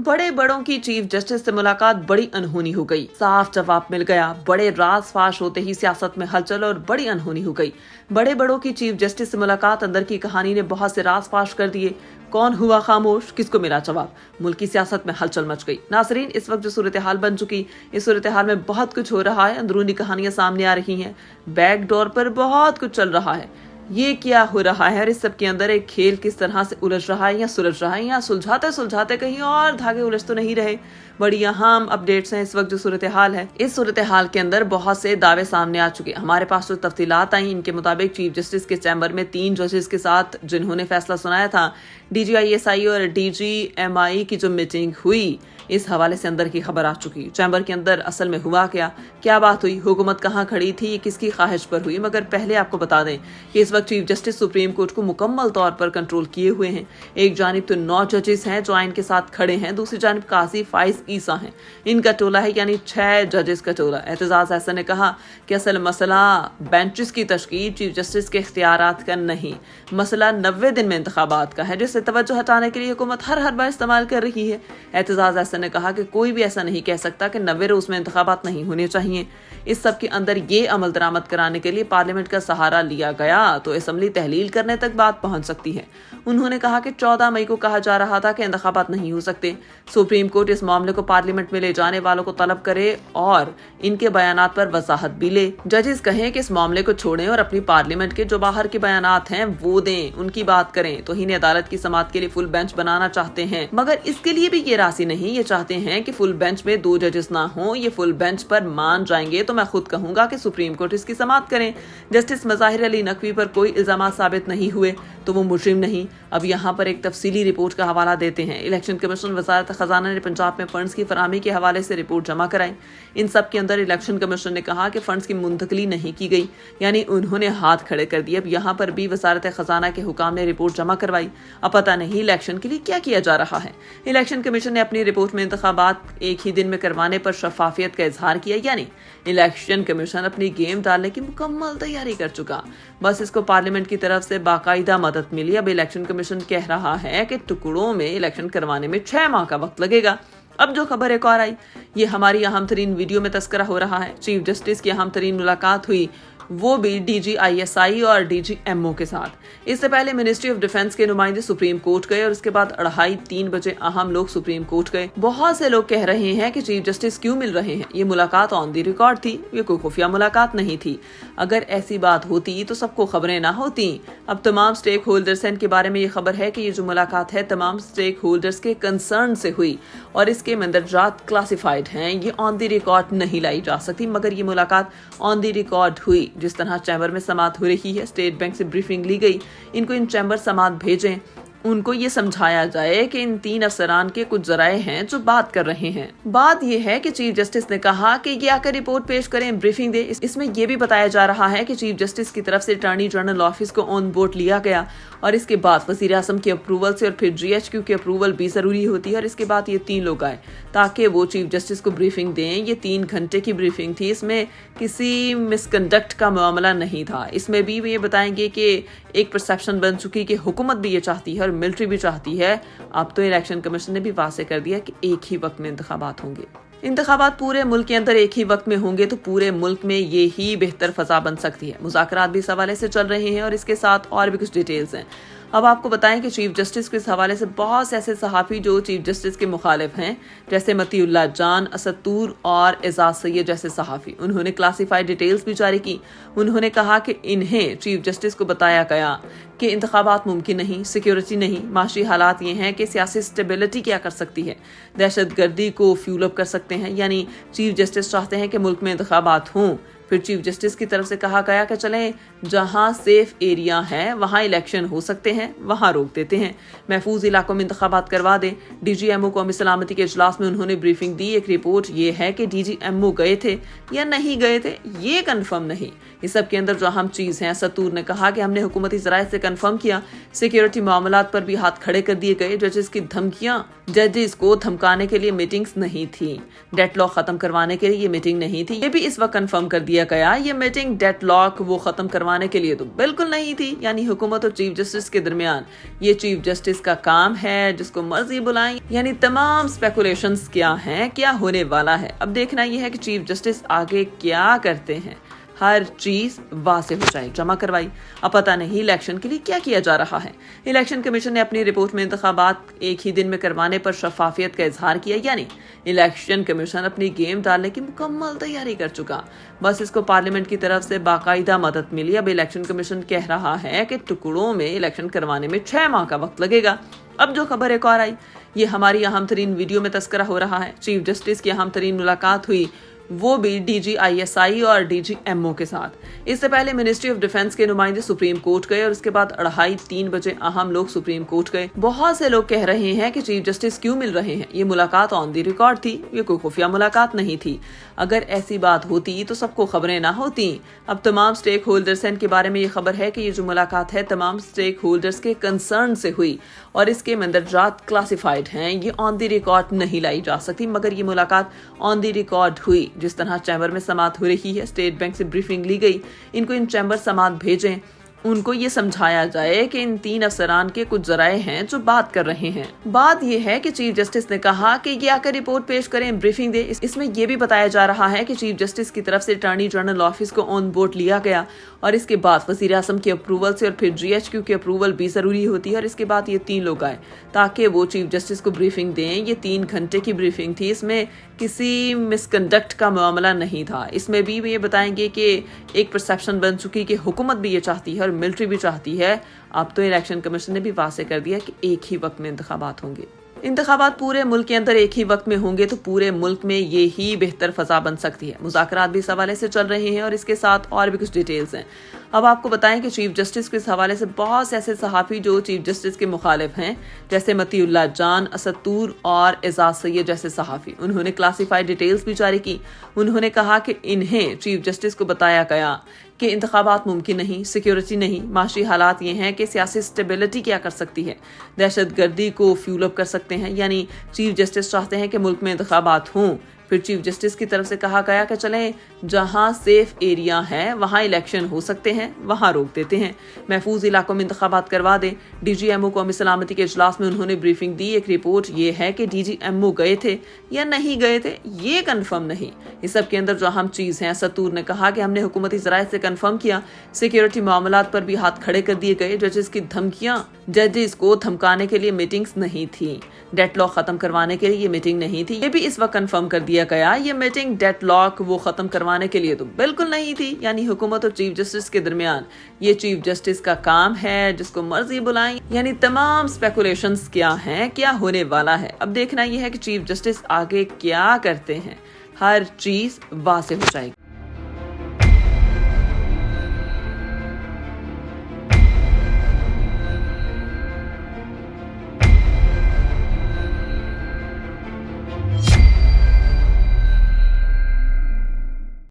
बड़े बड़ों की चीफ जस्टिस से मुलाकात बड़ी अनहोनी हो गई। साफ जवाब मिल गया। बड़े राज फाश होते ही सियासत में हलचल और बड़ी अनहोनी हो गई। बड़े बड़ों की चीफ जस्टिस से मुलाकात अंदर की कहानी ने बहुत से राज फाश कर दिए। कौन हुआ खामोश, किसको मिला जवाब? मुल्क की सियासत में हलचल मच गई। नाजरीन, इस वक्त जो सूरत हाल बन चुकी, इस सूरत हाल में बहुत कुछ हो रहा है। अंदरूनी कहानियां सामने आ रही हैं। बैक डोर पर बहुत कुछ चल रहा है। ये क्या हो रहा है और इस सब के अंदर एक खेल किस तरह से उलझ रहा है या सुलझ रहा है या सुलझाते सुलझाते कहीं और धागे उलझ तो नहीं रहे। बड़ी अहम अपडेट्स हैं इस वक्त जो सूरत हाल है। इस सूरत हाल के अंदर बहुत से दावे सामने आ चुके। हमारे पास जो तफसीलात आई, इनके मुताबिक चीफ जस्टिस के चैम्बर में 3 जजेस के साथ जिन्होंने फैसला सुनाया था, DGISI और DGMI की जो मीटिंग हुई, इस हवाले से अंदर की खबर आ चुकी। चैम्बर के अंदर असल में हुआ क्या बात हुई, हुकूमत कहाँ खड़ी थी, किसकी ख्वाहिश पर हुई। मगर पहले आपको बता दें कि इस वक्त चीफ जस्टिस सुप्रीम कोर्ट को मुकम्मल तौर पर कंट्रोल किए हुए हैं। एक जानिब तो 9 जजेस हैं जो आइन के साथ खड़े हैं, दूसरी जानिब काजी फाइज ईसा हैं। इनका टोला है, यानी 6 जजेस का टोला। एतजाज अहसन ने कहा कि असल मसला बेंचेस की तश्कील चीफ जस्टिस के इख्तियारात का नहीं, मसला 90 दिन में इंतखाबात का है, जिससे तवज्जो हटाने के लिए हुकूमत हर बार इस्तेमाल कर रही है। एतजाज अहसन ने कहा कि कोई भी ऐसा नहीं कह सकता कि 90 रोज में इंतखाबात नहीं होने चाहिए। इस सब के अंदर ये अमल दरामद कराने के लिए पार्लियामेंट का सहारा लिया गया तो असम्बली तहलील करने तक बात पहुंच सकती है। उन्होंने कहा कि 14 मई को कहा जा रहा था कि इंतखाबात नहीं हो सकते। सुप्रीम कोर्ट इस मामले को पार्लियामेंट में ले जाने वालों को तलब करे और इनके बयानात पर वजाहत भी ले। जजेस कहें कि इस मामले को छोड़ें और अपनी पार्लियामेंट के जो बाहर के बयानात हैं वो दें, उनकी बात करें। तो ही अदालत की समाअत के लिए फुल बेंच बनाना चाहते हैं, मगर इसके लिए भी ये राजी नहीं। ये चाहते हैं कि फुल बेंच में 2 जजेस ना हो। ये फुल बेंच पर मान जाएंगे तो मैं खुद कहूंगा कि सुप्रीम कोर्ट इसकी समाअत करें। जस्टिस मज़ाहिर अली नकवी पर कोई इल्जाम साबित नहीं हुए तो वो मुजरिम नहीं। अब यहाँ पर एक तफसीली रिपोर्ट का हवाला देते हैं। इलेक्शन कमीशन वजारत खजाना ने पंजाब में फंड्स की फराहमी के हवाले से रिपोर्ट जमा कराई। इन सब के अंदर इलेक्शन कमीशन ने कहा कि फंड्स की मुंतकली नहीं की गई, यानी उन्होंने हाथ खड़े कर दिए। अब यहाँ पर भी वजारत खजाना के हुकाम ने रिपोर्ट जमा करवाई। अब पता नहीं इलेक्शन के लिए क्या किया जा रहा है। इलेक्शन कमीशन ने अपनी रिपोर्ट में इंतखाबात एक ही दिन में करवाने पर शफाफियत का इजहार किया, यानी इलेक्शन कमीशन अपनी गेम डालने की मुकम्मल तैयारी कर चुका। बस इसको पार्लियामेंट की तरफ से बाकायदा मदद मिली। अब इलेक्शन कमीशन कह रहा है कि टुकड़ों में इलेक्शन करवाने में 6 माह का वक्त लगेगा। अब जो खबर एक और आई, ये हमारी अहम तरीन वीडियो में तस्करा हो रहा है। चीफ जस्टिस की अहम तरीन मुलाकात हुई, वो भी DGISI और DGMO के साथ। इससे पहले मिनिस्ट्री ऑफ डिफेंस के नुमाइंदे सुप्रीम कोर्ट गए और उसके बाद 2:30-3 बजे अहम लोग सुप्रीम कोर्ट गए। बहुत से लोग कह रहे हैं कि चीफ जस्टिस क्यों मिल रहे हैं। ये मुलाकात ऑन दी रिकॉर्ड थी, ये कोई खुफिया मुलाकात नहीं थी। अगर ऐसी बात होती तो सबको खबरें ना होती। अब तमाम स्टेक होल्डर्स हैं, इनके बारे में ये खबर है कि ये जो मुलाकात है तमाम स्टेक होल्डर्स के कंसर्न से हुई और इसके मंदरजात क्लासिफाइड हैं। ये ऑन दी रिकॉर्ड नहीं लाई जा सकती, मगर ये मुलाकात ऑन दी रिकॉर्ड हुई। जिस तरह चैम्बर में समाअत हो रही है, स्टेट बैंक से ब्रीफिंग ली गई, इनको इन चैम्बर समाअत भेजें, उनको ये समझाया जाए कि इन 3 अफसरान के कुछ जराए हैं जो बात कर रहे हैं। बात ये है कि चीफ जस्टिस ने कहा कि ये आकर रिपोर्ट पेश करें, ब्रीफिंग दे। इसमें यह भी बताया जा रहा है कि चीफ जस्टिस की तरफ से अटॉर्नी जनरल ऑफिस को ऑन बोर्ड लिया गया और इसके बाद वजीर आजम की अप्रूवल से और फिर GHQ की अप्रूवल भी जरूरी होती है। और इसके बाद ये 3 लोग आए ताकि वो चीफ जस्टिस को ब्रीफिंग दें। ये 3 घंटे की ब्रीफिंग थी, इसमें किसी मिसकंडक्ट का मामला नहीं था। इसमें भी ये बताएंगे कि एक परसेप्शन बन चुकी कि हुकूमत भी ये चाहती है और मिलिट्री भी चाहती है। अब तो इलेक्शन कमीशन ने भी वाज़ेह कर दिया कि एक ही वक्त में इंतखाबात होंगे। इंतखाबात पूरे मुल्क के अंदर एक ही वक्त में होंगे तो पूरे मुल्क में ये ही बेहतर फजा बन सकती है। मुज़ाकरात भी इस हवाले से चल रहे हैं और इसके साथ और भी कुछ डिटेल्स हैं। अब आपको बताएं कि चीफ जस्टिस के इस हवाले से बहुत से ऐसे सहाफ़ी जो चीफ जस्टिस के मुखालिफ हैं, जैसे मतीउल्लाह जान, असदतूर और एजाज सैयद जैसे सहाफ़ी, उन्होंने क्लासिफाइड डिटेल्स भी जारी की। उन्होंने कहा कि इन्हें चीफ जस्टिस को बताया गया कि इंतखाबात मुमकिन नहीं, सिक्योरिटी नहीं, माशी हालात ये हैं कि सियासी स्टेबिलिटी क्या कर सकती है, दहशत गर्दी को फ्यूल अप कर सकते हैं। यानी चीफ जस्टिस चाहते हैं कि मुल्क में इंतखाबात हों। फिर चीफ जस्टिस की तरफ से कहा गया कि चलें जहां सेफ एरिया है वहां इलेक्शन हो सकते हैं, वहां रोक देते हैं, महफूज इलाकों में इंतखाबात करवा दें। DGMO कौमी सलामती के इजलास में उन्होंने ब्रीफिंग दी। एक रिपोर्ट ये है कि DGMO गए थे या नहीं गए थे, ये कन्फर्म नहीं। इस सब के अंदर जो अहम चीज़ है, सतूर ने कहा कि हमने हुकूमती ज़राए से कन्फर्म किया, सिक्योरिटी मामलात पर भी हाथ खड़े कर दिए गए। जजेस की धमकियां, जजेस को धमकाने के लिए मीटिंग्स नहीं थी, डेडलॉक खत्म करवाने के लिए ये मीटिंग नहीं थी, ये भी इस वक्त कन्फर्म कर दिया दिया गया ये मीटिंग डेड लॉक वो खत्म करवाने के लिए तो बिल्कुल नहीं थी, यानी हुकूमत और चीफ जस्टिस के दरमियान ये चीफ जस्टिस का काम है, जिसको मर्जी बुलाएं, यानी तमाम स्पेकुलेशंस क्या हैं, क्या होने वाला है। अब देखना ये है कि चीफ जस्टिस आगे क्या करते हैं। हर चीज वाज़ेह हो जाए, जमा करवाई। अब पता नहीं इलेक्शन के लिए क्या किया जा रहा है। इलेक्शन कमीशन ने अपनी रिपोर्ट में इंतखाबात एक ही दिन में करवाने पर शफाफियत का इजहार किया, यानी इलेक्शन कमीशन अपनी गेम डालने की मुकम्मल तैयारी कर चुका, बस इसको पार्लियामेंट की तरफ से बाकायदा मदद मिली। अब इलेक्शन कमीशन कह रहा है कि टुकड़ों में इलेक्शन करवाने में 6 माह का वक्त लगेगा। अब जो खबर एक और आई, ये हमारी अहम तरीन वीडियो में तस्करा हो रहा है। चीफ जस्टिस की अहम तरीन मुलाकात हुई, वो भी DGISI और DGMO के साथ। इससे पहले मिनिस्ट्री ऑफ डिफेंस के नुमाइंदे सुप्रीम कोर्ट गए और उसके बाद 2:30-3 बजे अहम लोग सुप्रीम कोर्ट गए। बहुत से लोग कह रहे हैं कि चीफ जस्टिस क्यों मिल रहे हैं, ये मुलाकात ऑन दी रिकॉर्ड थी, ये कोई खुफिया मुलाकात नहीं थी। अगर ऐसी बात होती तो सबको खबरें ना होती। अब तमाम स्टेक होल्डर्स हैं, इनके बारे में ये खबर है कि ये जो मुलाकात है तमाम स्टेक होल्डर्स के कंसर्न से हुई और इसके मंदरजात क्लासिफाइड हैं, ये ऑन दी रिकॉर्ड नहीं लाई जा सकती, मगर ये मुलाकात ऑन दी रिकॉर्ड हुई। जिस तरह चैम्बर में समात हो रही है, स्टेट बैंक से ब्रीफिंग ली गई, इनको इन चैम्बर समात भेजें, उनको ये समझाया जाए कि इन 3 अफसरान के कुछ जराए हैं जो बात कर रहे हैं। बात ये है कि चीफ जस्टिस ने कहा कि ये आकर रिपोर्ट पेश करें, ब्रीफिंग दे। इसमें यह भी बताया जा रहा है कि चीफ जस्टिस की तरफ से अटॉर्नी जनरल ऑफिस को ऑन बोर्ड लिया गया और इसके बाद वजीर आजम की अप्रूवल से और फिर GHQ की अप्रूवल भी जरूरी होती है और इसके बाद ये 3 लोग आए ताकि वो चीफ जस्टिस को ब्रीफिंग दें। ये 3 घंटे की ब्रीफिंग थी, इसमें किसी मिसकंडक्ट का मामला नहीं था। इसमें भी ये बताएंगे कि एक परसेप्शन बन चुकी कि हुकूमत भी ये चाहती है और मिलिट्री भी चाहती है। अब तो इलेक्शन कमीशन ने भी वाज़ेह कर दिया कि एक ही वक्त में इंतखाबात होंगे। इंतखाबात पूरे मुल्क के अंदर एक ही वक्त में होंगे तो पूरे मुल्क में ये ही बेहतर फजा बन सकती है। मुज़ाकरात भी इस हवाले से चल रहे हैं और इसके साथ और भी कुछ डिटेल्स हैं। अब आपको बताएं कि चीफ जस्टिस के इस हवाले से बहुत से ऐसे सहाफ़ी जो चीफ जस्टिस के मुखालिफ हैं, जैसे मतीउल्लाह जान, असदतूर और एजाज सैयद जैसे सहाफ़ी, उन्होंने क्लासिफाइड डिटेल्स भी जारी की। उन्होंने कहा कि इन्हें चीफ जस्टिस को बताया गया कि इंतखाबात मुमकिन नहीं, सिक्योरिटी नहीं, माशी हालात ये हैं कि सियासी स्टेबिलिटी क्या कर सकती है, दहशत गर्दी को फ्यूल अप कर सकते हैं। यानी चीफ जस्टिस चाहते हैं कि मुल्क में इंतखाबात हों। फिर चीफ जस्टिस की तरफ से कहा गया कि चलें जहां सेफ एरिया है वहां इलेक्शन हो सकते हैं, वहां रोक देते हैं, महफूज इलाकों में इंतखाबात करवा दें। DGMO कौमी सलामती के इजलास में उन्होंने ब्रीफिंग दी। एक रिपोर्ट ये है कि DGMO गए थे या नहीं गए थे, ये कन्फर्म नहीं। इस सब के अंदर जो अहम चीज़ है, सतूर ने कहा कि हमने हुकूमती ज़राए से कन्फर्म किया, सिक्योरिटी मामलात पर भी हाथ खड़े कर दिए गए। जजेस की धमकियां, जजेस को धमकाने के लिए मीटिंग्स नहीं थी, डेडलॉक खत्म करवाने के लिए ये मीटिंग नहीं थी, ये भी इस वक्त कन्फर्म कर दिया गया। ये मीटिंग डेडलॉक वो खत्म करवाने के लिए तो बिल्कुल नहीं थी, यानी हुकूमत और चीफ जस्टिस के दरमियान ये चीफ जस्टिस का काम है, जिसको मर्जी बुलाएं, यानी तमाम स्पेकुलेशंस क्या हैं, क्या होने वाला है। अब देखना ये है कि चीफ जस्टिस आगे क्या करते हैं। हर चीज वाज़ेह हो जाएगी।